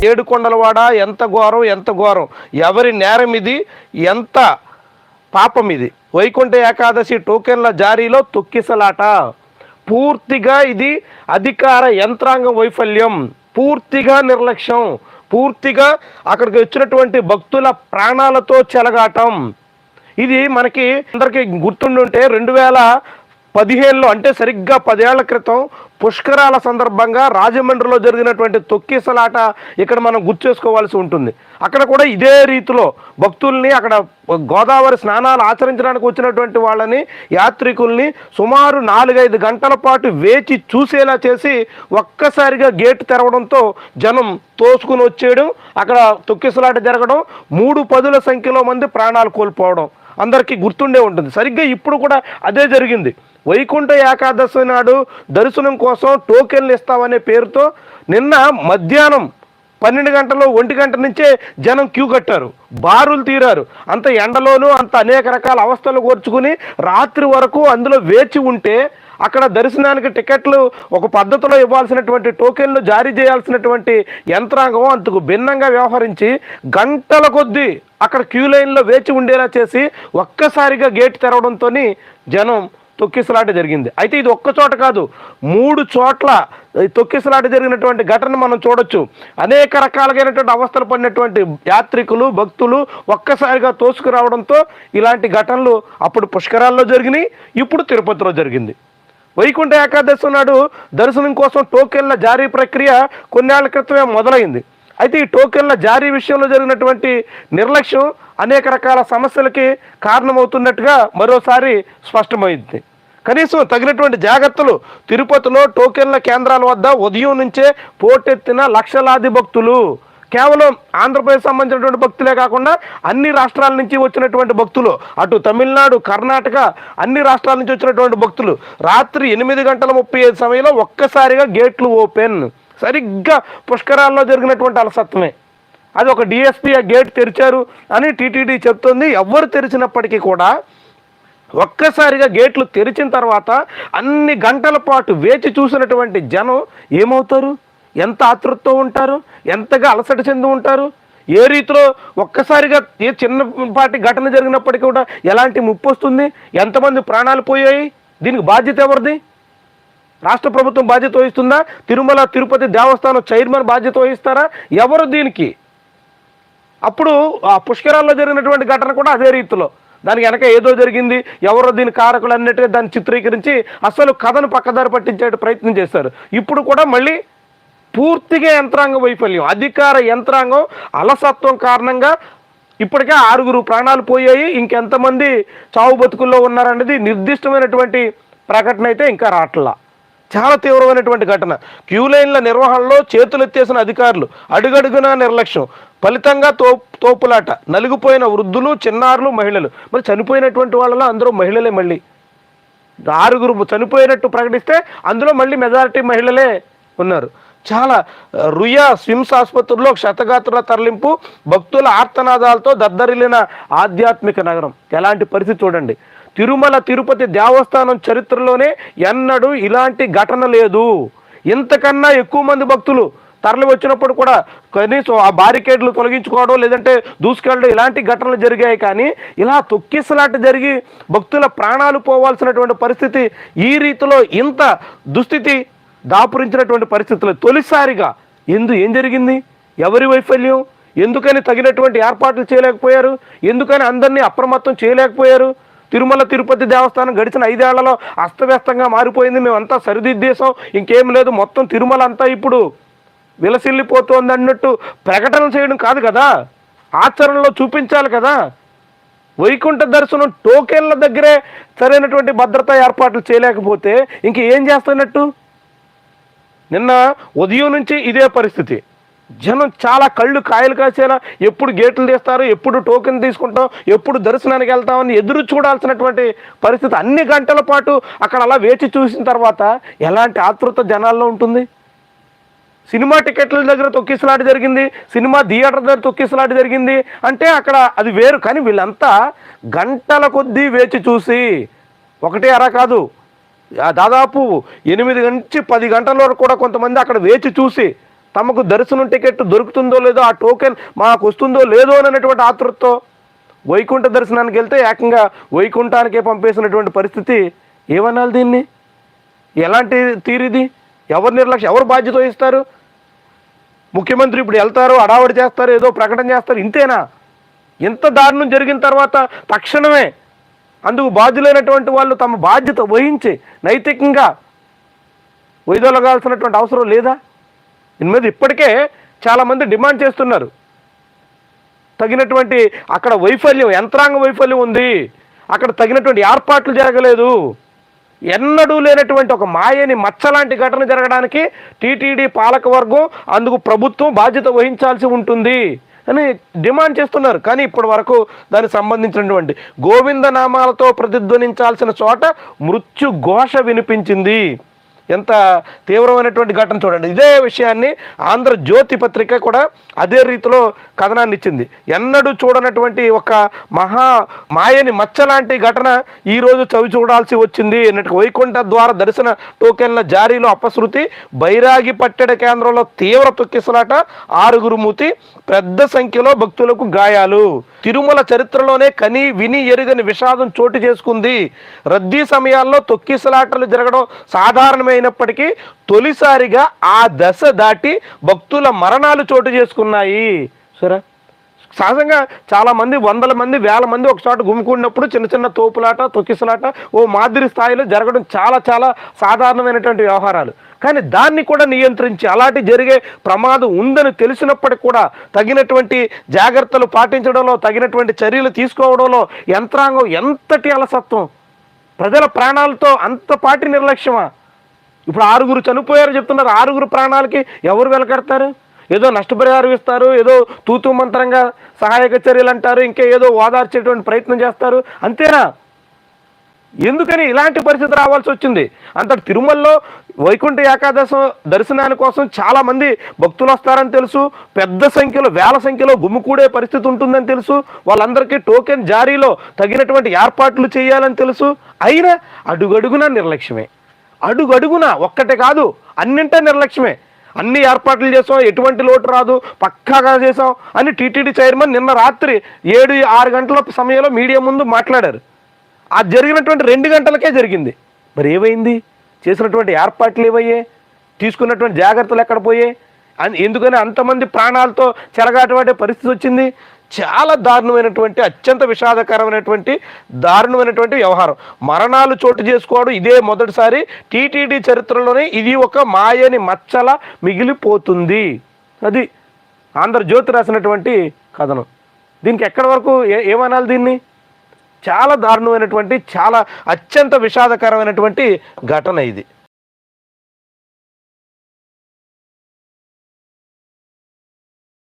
ఏడుకొండలవాడ ఎంత ఘోరం, ఎంత ఘోరం! ఎవరి నేరం ఇది, ఎంత పాపం ఇది! వైకుంఠ ఏకాదశి టోకెన్ల జారీలో తొక్కిసలాట. పూర్తిగా ఇది అధికార యంత్రాంగం వైఫల్యం, పూర్తిగా నిర్లక్ష్యం, పూర్తిగా అక్కడికి వచ్చినటువంటి భక్తుల ప్రాణాలతో చెలగాటం. ఇది మనకి అందరికీ గుర్తుండుంటే 2015లో అంటే సరిగ్గా 10 ఏళ్ల క్రితం పుష్కరాల సందర్భంగా రాజమండ్రిలో జరిగినటువంటి తొక్కిసలాట ఇక్కడ మనం గుర్తు చేసుకోవాల్సి ఉంటుంది. అక్కడ కూడా ఇదే రీతిలో భక్తుల్ని, అక్కడ గోదావరి స్నానాలు ఆచరించడానికి వచ్చినటువంటి వాళ్ళని, యాత్రికుల్ని సుమారు 4-5 గంటల పాటు వేచి చూసేలా చేసి ఒక్కసారిగా గేటు తెరవడంతో జనం తోసుకుని వచ్చేయడం, అక్కడ తొక్కిసలాట జరగడం, 3 పదుల సంఖ్యలో మంది ప్రాణాలు కోల్పోవడం అందరికీ గుర్తుండే ఉంటుంది. సరిగ్గా ఇప్పుడు కూడా అదే జరిగింది. వైకుంఠ ఏకాదశి నాడు దర్శనం కోసం టోకెన్లు ఇస్తామనే పేరుతో నిన్న మధ్యాహ్నం 12 గంటలు 1 గంట నుంచే జనం క్యూ కట్టారు, బారులు తీరారు. అంత ఎండలోనూ అంత అనేక రకాల అవస్థలు కోర్చుకుని రాత్రి వరకు అందులో వేచి ఉంటే అక్కడ దర్శనానికి టికెట్లు ఒక పద్ధతిలో ఇవ్వాల్సినటువంటి టోకెన్లు జారీ చేయాల్సినటువంటి యంత్రాంగం అంతకు భిన్నంగా వ్యవహరించి గంటల కొద్దీ అక్కడ క్యూ లైన్లో వేచి ఉండేలా చేసి ఒక్కసారిగా గేట్ తెరవడంతో జనం తొక్కిసలాట జరిగింది. అయితే ఇది ఒక్క చోట కాదు, 3 చోట్ల తొక్కిసలాట జరిగినటువంటి ఘటన మనం చూడొచ్చు. అనేక రకాలైనటువంటి అవస్థలు పడినటువంటి యాత్రికులు, భక్తులు ఒక్కసారిగా తోసుకురావడంతో ఇలాంటి ఘటనలు అప్పుడు పుష్కరాల్లో జరిగినాయి, ఇప్పుడు తిరుపతిలో జరిగింది. వైకుంఠ ఏకాదశి నాడు దర్శనం కోసం టోకెన్ల జారీ ప్రక్రియ కొన్నేళ్ల క్రితమే మొదలైంది. అయితే ఈ టోకెన్ల జారీ విషయంలో జరిగినటువంటి నిర్లక్ష్యం అనేక రకాల సమస్యలకి కారణమవుతున్నట్టుగా మరోసారి స్పష్టమైంది. కనీసం తగినటువంటి జాగ్రత్తలు తిరుపతిలో టోకెన్ల కేంద్రాల వద్ద ఉదయం నుంచే పోటెత్తిన లక్షలాది భక్తులు, కేవలం ఆంధ్రప్రదేశ్ సంబంధించినటువంటి భక్తులే కాకుండా అన్ని రాష్ట్రాల నుంచి వచ్చినటువంటి భక్తులు, అటు తమిళనాడు, కర్ణాటక అన్ని రాష్ట్రాల నుంచి వచ్చినటువంటి భక్తులు రాత్రి 8:35 సమయంలో ఒక్కసారిగా గేట్లు ఓపెన్. సరిగ్గా పుష్కరాల్లో జరిగినటువంటి అలసత్వమే. అది ఒక డిఎస్పీ గేట్ తెరిచారు అని టీటీడీ చెప్తుంది. ఎవరు తెరిచినప్పటికీ కూడా ఒక్కసారిగా గేట్లు తెరిచిన తర్వాత అన్ని గంటల పాటు వేచి చూసినటువంటి జనం ఏమవుతారు, ఎంత ఆతృతతో ఉంటారు, ఎంతగా అలసట చెంది ఉంటారు, ఏ రీతిలో ఒక్కసారిగా ఏ చిన్నపాటి ఘటన జరిగినప్పటికీ కూడా ఎలాంటి ముప్పు వస్తుంది, ఎంతమంది ప్రాణాలు పోయాయి, దీనికి బాధ్యత ఎవరిది? రాష్ట్ర ప్రభుత్వం బాధ్యత వహిస్తుందా? తిరుమల తిరుపతి దేవస్థానం చైర్మన్ బాధ్యత వహిస్తారా? ఎవరు దీనికి? అప్పుడు ఆ పుష్కరాల్లో జరిగినటువంటి ఘటన కూడా అదే రీతిలో దానికి వెనక ఏదో జరిగింది, ఎవరో దీని కారకులు అన్నట్టుగా దాన్ని చిత్రీకరించి అసలు కథను పక్కదారి పట్టించే ప్రయత్నం చేశారు. ఇప్పుడు కూడా మళ్ళీ పూర్తిగా యంత్రాంగ వైఫల్యం, అధికార యంత్రాంగం అలసత్వం కారణంగా ఇప్పటికే 6 ప్రాణాలు పోయాయి, ఇంకెంతమంది చావు బతుకుల్లో ఉన్నారనేది నిర్దిష్టమైనటువంటి ప్రకటన అయితే ఇంకా రావట్లా. చాలా తీవ్రమైనటువంటి ఘటన. క్యూ లైన్ల నిర్వహణలో చేతులెత్తేసిన అధికారులు, అడుగడుగునా నిర్లక్ష్యం, ఫలితంగా తోపులాట, నలిగిపోయిన వృద్ధులు, చిన్నారులు, మహిళలు. మరి చనిపోయినటువంటి వాళ్ళలో అందరూ మహిళలే. మళ్ళీ 6 చనిపోయినట్టు ప్రకటిస్తే అందులో మళ్ళీ మెజారిటీ మహిళలే ఉన్నారు. చాలా రుయా స్విమ్స్ ఆసుపత్రిలో క్షతగాత్రుల తరలింపు, భక్తుల ఆర్తనాదాలతో దద్దరిల్లిన ఆధ్యాత్మిక నగరం. ఎలాంటి పరిస్థితి చూడండి. తిరుమల తిరుపతి దేవస్థానం చరిత్రలోనే ఎన్నడూ ఇలాంటి ఘటన లేదు. ఇంతకన్నా ఎక్కువ మంది భక్తులు తరలి వచ్చినప్పుడు కూడా కనీసం ఆ బారికేడ్లు తొలగించుకోవడం, లేదంటే దూసుకెళ్ళడం, ఇలాంటి ఘటనలు జరిగాయి. కానీ ఇలా తొక్కిసలాట జరిగి భక్తుల ప్రాణాలు పోవాల్సినటువంటి పరిస్థితి, ఈ రీతిలో ఇంత దుస్థితి దాపురించినటువంటి పరిస్థితులు తొలిసారిగా ఏం జరిగింది? ఎవరి వైఫల్యం? ఎందుకని తగినటువంటి ఏర్పాట్లు చేయలేకపోయారు? ఎందుకని అందరినీ అప్రమత్తం చేయలేకపోయారు? తిరుమల తిరుపతి దేవస్థానం గడిచిన 5 ఏళ్లలో అస్తవ్యస్తంగా మారిపోయింది, మేమంతా సరిదిద్దేశాం, ఇంకేం లేదు, మొత్తం తిరుమల అంతా ఇప్పుడు విలసిల్లిపోతోంది అన్నట్టు ప్రకటనలు చేయడం కాదు కదా, ఆచరణలో చూపించాలి కదా. వైకుంఠ దర్శనం టోకెన్ల దగ్గరే సరైనటువంటి భద్రతా ఏర్పాట్లు చేయలేకపోతే ఇంక ఏం చేస్తున్నట్టు? నిన్న ఉదయం నుంచి ఇదే పరిస్థితి. జనం చాలా కళ్ళు కాయలు కాసేలా ఎప్పుడు గేట్లు తీస్తారు, ఎప్పుడు టోకెన్ తీసుకుంటాం, ఎప్పుడు దర్శనానికి వెళ్తామని ఎదురు చూడాల్సినటువంటి పరిస్థితి. అన్ని గంటల పాటు అక్కడ అలా వేచి చూసిన తర్వాత ఎలాంటి ఆతృత జనాల్లో ఉంటుంది? సినిమా టికెట్ల దగ్గర తొక్కిసలాట జరిగింది, సినిమా థియేటర్ దగ్గర తొక్కిసలాట జరిగింది అంటే అక్కడ అది వేరు. కానీ వీళ్ళంతా గంటల కొద్దీ వేచి చూసి, ఒకటే అరా కాదు, దాదాపు 8 నుంచి 10 గంటల వరకు కూడా కొంతమంది అక్కడ వేచి చూసి తమకు దర్శనం టికెట్ దొరుకుతుందో లేదో, ఆ టోకెన్ మాకు వస్తుందో లేదో అనేటువంటి ఆతృతతో వైకుంఠ దర్శనానికి వెళ్తే ఏకంగా వైకుంఠానికే పంపేసినటువంటి పరిస్థితి. ఏమనాలి దీన్ని? ఎలాంటి తీరిది? ఎవరు నిర్లక్ష్యం, ఎవరు బాధ్యత వహిస్తారు? ముఖ్యమంత్రి ఇప్పుడు వెళ్తారు, అడావడి చేస్తారు, ఏదో ప్రకటన చేస్తారు, ఇంతేనా? ఎంత దారుణం జరిగిన తర్వాత తక్షణమే అందుకు బాధ్యులైనటువంటి వాళ్ళు తమ బాధ్యత వహించి నైతికంగా వైదొలగాల్సినటువంటి అవసరం లేదా? దీని మీద ఇప్పటికే చాలామంది డిమాండ్ చేస్తున్నారు. తగినటువంటి అక్కడ వైఫల్యం, యంత్రాంగ వైఫల్యం ఉంది, అక్కడ తగినటువంటి ఏర్పాట్లు జరగలేదు, ఎన్నడూ లేనటువంటి ఒక మాయని మచ్చలాంటి ఘటన జరగడానికి టీటీడీ పాలకవర్గం, అందుకు ప్రభుత్వం బాధ్యత వహించాల్సి ఉంటుంది అని డిమాండ్ చేస్తున్నారు. కానీ ఇప్పటి వరకు దానికి సంబంధించినటువంటి గోవిందనామాలతో ప్రతిధ్వనించాల్సిన చోట మృత్యు ఘోష వినిపించింది. ఎంత తీవ్రమైనటువంటి ఘటన చూడండి. ఇదే విషయాన్ని ఆంధ్రజ్యోతి పత్రిక కూడా అదే రీతిలో కథనాన్ని ఇచ్చింది. ఎన్నడూ చూడనటువంటి ఒక మహా మాయని మచ్చలాంటి ఘటన ఈరోజు చవి చూడాల్సి వచ్చింది అన్నట్టు. వైకుంఠ ద్వార దర్శన టోకెన్ల జారీలో అపశృతి, బైరాగి పట్టెడ కేంద్రంలో తీవ్ర తొక్కిసలాట, 6 మృతి, పెద్ద సంఖ్యలో భక్తులకు గాయాలు. తిరుమల చరిత్రలోనే కని విని ఎరుగని విషాదం చోటు చేసుకుంది. రద్దీ సమయాల్లో తొక్కిసలాటలు జరగడం సాధారణమైనప్పటికీ తొలిసారిగా ఆ దశ దాటి భక్తుల మరణాలు చోటు చేసుకున్నాయి. సరే, సహజంగా చాలామంది, వందల మంది, వేల మంది ఒక చోట గుమికూడినప్పుడు చిన్న చిన్న తోపులాట, తొక్కిసలాట ఓ మాదిరి స్థాయిలో జరగడం చాలా చాలా సాధారణమైనటువంటి వ్యవహారాలు. కానీ దాన్ని కూడా నియంత్రించి, అలాంటి జరిగే ప్రమాదం ఉందని తెలిసినప్పటికీ కూడా తగినటువంటి జాగ్రత్తలు పాటించడంలో, తగినటువంటి చర్యలు తీసుకోవడంలో యంత్రాంగం ఎంతటి అలసత్వం, ప్రజల ప్రాణాలతో అంతపాటి నిర్లక్ష్యమా? ఇప్పుడు 6 చనిపోయారు చెప్తున్నారు. 6 ప్రాణాలకి ఎవరు వెలకడతారు? ఏదో నష్టపరిహారం ఇస్తారు, ఏదో తూతూ మంత్రంగా సహాయక చర్యలు అంటారు, ఇంకా ఏదో ఓదార్చేటువంటి ప్రయత్నం చేస్తారు, అంతేనా? ఎందుకని ఇలాంటి పరిస్థితి రావాల్సి వచ్చింది? అంతటి తిరుమలలో వైకుంఠ ఏకాదశి దర్శనాని కోసం చాలామంది భక్తులు వస్తారని తెలుసు, పెద్ద సంఖ్యలో, వేల సంఖ్యలో గుమికూడే పరిస్థితి ఉంటుందని తెలుసు, వాళ్ళందరికీ టోకెన్ జారీలో తగినటువంటి ఏర్పాట్లు చేయాలని తెలుసు. అయినా అడుగడుగునా నిర్లక్ష్యమే, అడుగడుగునా, ఒక్కటే కాదు అన్నింటా నిర్లక్ష్యమే. అన్ని ఏర్పాట్లు చేసాం, ఎటువంటి లోటు రాదు, పక్కాగా చేసాం అని టీటీడీ చైర్మన్ నిన్న రాత్రి 7-6 గంటల సమయంలో మీడియా ముందు మాట్లాడారు. అది జరిగినటువంటి 2 గంటలకే జరిగింది. మరి ఏమైంది? చేసినటువంటి ఏర్పాట్లు ఏవయ్యాయి? తీసుకున్నటువంటి జాగ్రత్తలు ఎక్కడ పోయాయి? ఎందుకని అంతమంది ప్రాణాలతో చెలగాటపడే పరిస్థితి వచ్చింది? చాలా దారుణమైనటువంటి, అత్యంత విషాదకరమైనటువంటి దారుణమైనటువంటి వ్యవహారం. మరణాలు చోటు చేసుకోవడం ఇదే మొదటిసారి. టీటీడీ చరిత్రలోనే ఇది ఒక మాయని మచ్చల మిగిలిపోతుంది. అది ఆంధ్రజ్యోతి రాసినటువంటి కథనం. దీనికి ఎక్కడి వరకు ఏమనాలి? దీన్ని చాలా దారుణమైనటువంటి, చాలా అత్యంత విషాదకరమైనటువంటి ఘటన ఇది.